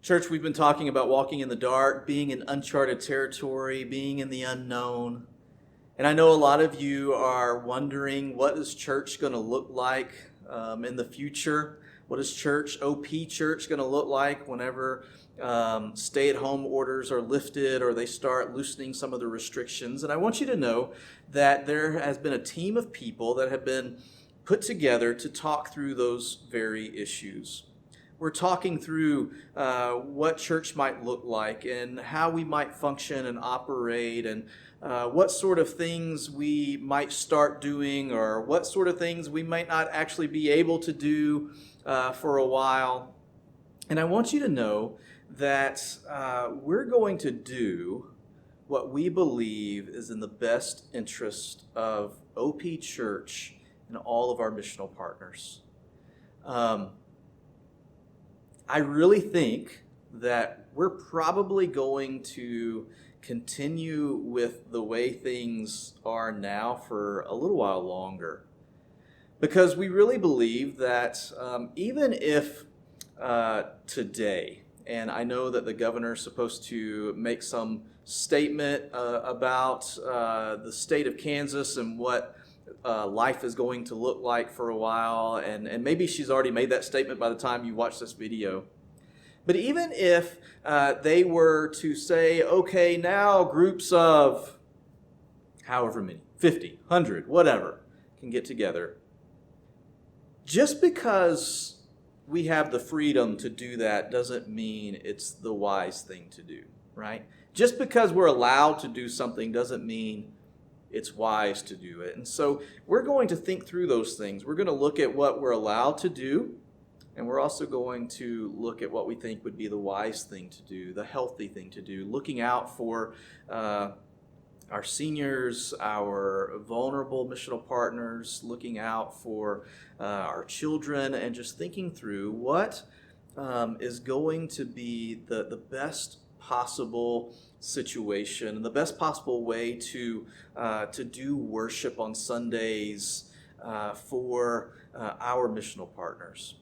Church, we've been talking about walking in the dark, being in uncharted territory, being in the unknown. And I know a lot of you are wondering, what is church going to look like in the future? What is church, OP church, going to look like whenever stay-at-home orders are lifted or they start loosening some of the restrictions? And I want you to know that there has been a team of people that have been put together to talk through those very issues. We're talking through what church might look like and how we might function and operate and what sort of things we might start doing or what sort of things we might not actually be able to do for a while. And I want you to know that we're going to do what we believe is in the best interest of OP Church and all of our missional partners. I really think that we're probably going to continue with the way things are now for a little while longer. Because we really believe that even if today, and I know that the governor's supposed to make some statement about the state of Kansas and what life is going to look like for a while, and maybe she's already made that statement by the time you watch this video. But even if they were to say, okay, now groups of however many, 50, 100, whatever, can get together, just because we have the freedom to do that doesn't mean it's the wise thing to do, right? Just because we're allowed to do something doesn't mean it's wise to do it. And so we're going to think through those things. We're going to look at what we're allowed to do, and we're also going to look at what we think would be the wise thing to do, the healthy thing to do, looking out for our seniors, our vulnerable missional partners, looking out for our children, and just thinking through what is going to be the best possible situation and the best possible way to do worship on Sundays for our missional partners.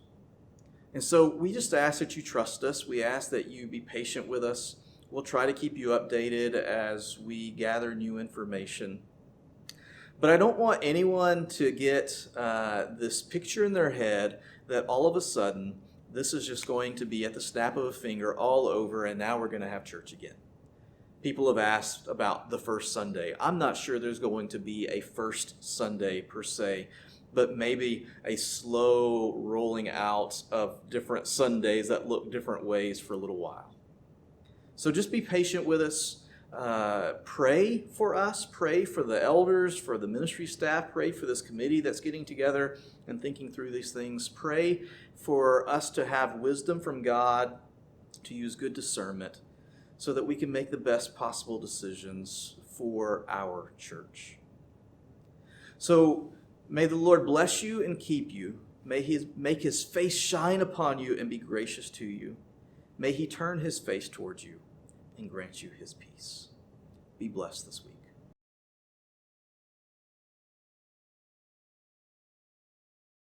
And so we just ask that you trust us. We ask that you be patient with us. We'll try to keep you updated as we gather new information. But I don't want anyone to get this picture in their head that all of a sudden this is just going to be at the snap of a finger all over and now we're going to have church again. People have asked about the first Sunday. I'm not sure there's going to be a first Sunday per se, but maybe a slow rolling out of different Sundays that look different ways for a little while. So just be patient with us. Pray for us. Pray for the elders, for the ministry staff. Pray for this committee that's getting together and thinking through these things. Pray for us to have wisdom from God, to use good discernment, so that we can make the best possible decisions for our church. So may the Lord bless you and keep you. May He make His face shine upon you and be gracious to you. May He turn His face towards you and grant you His peace. Be blessed this week.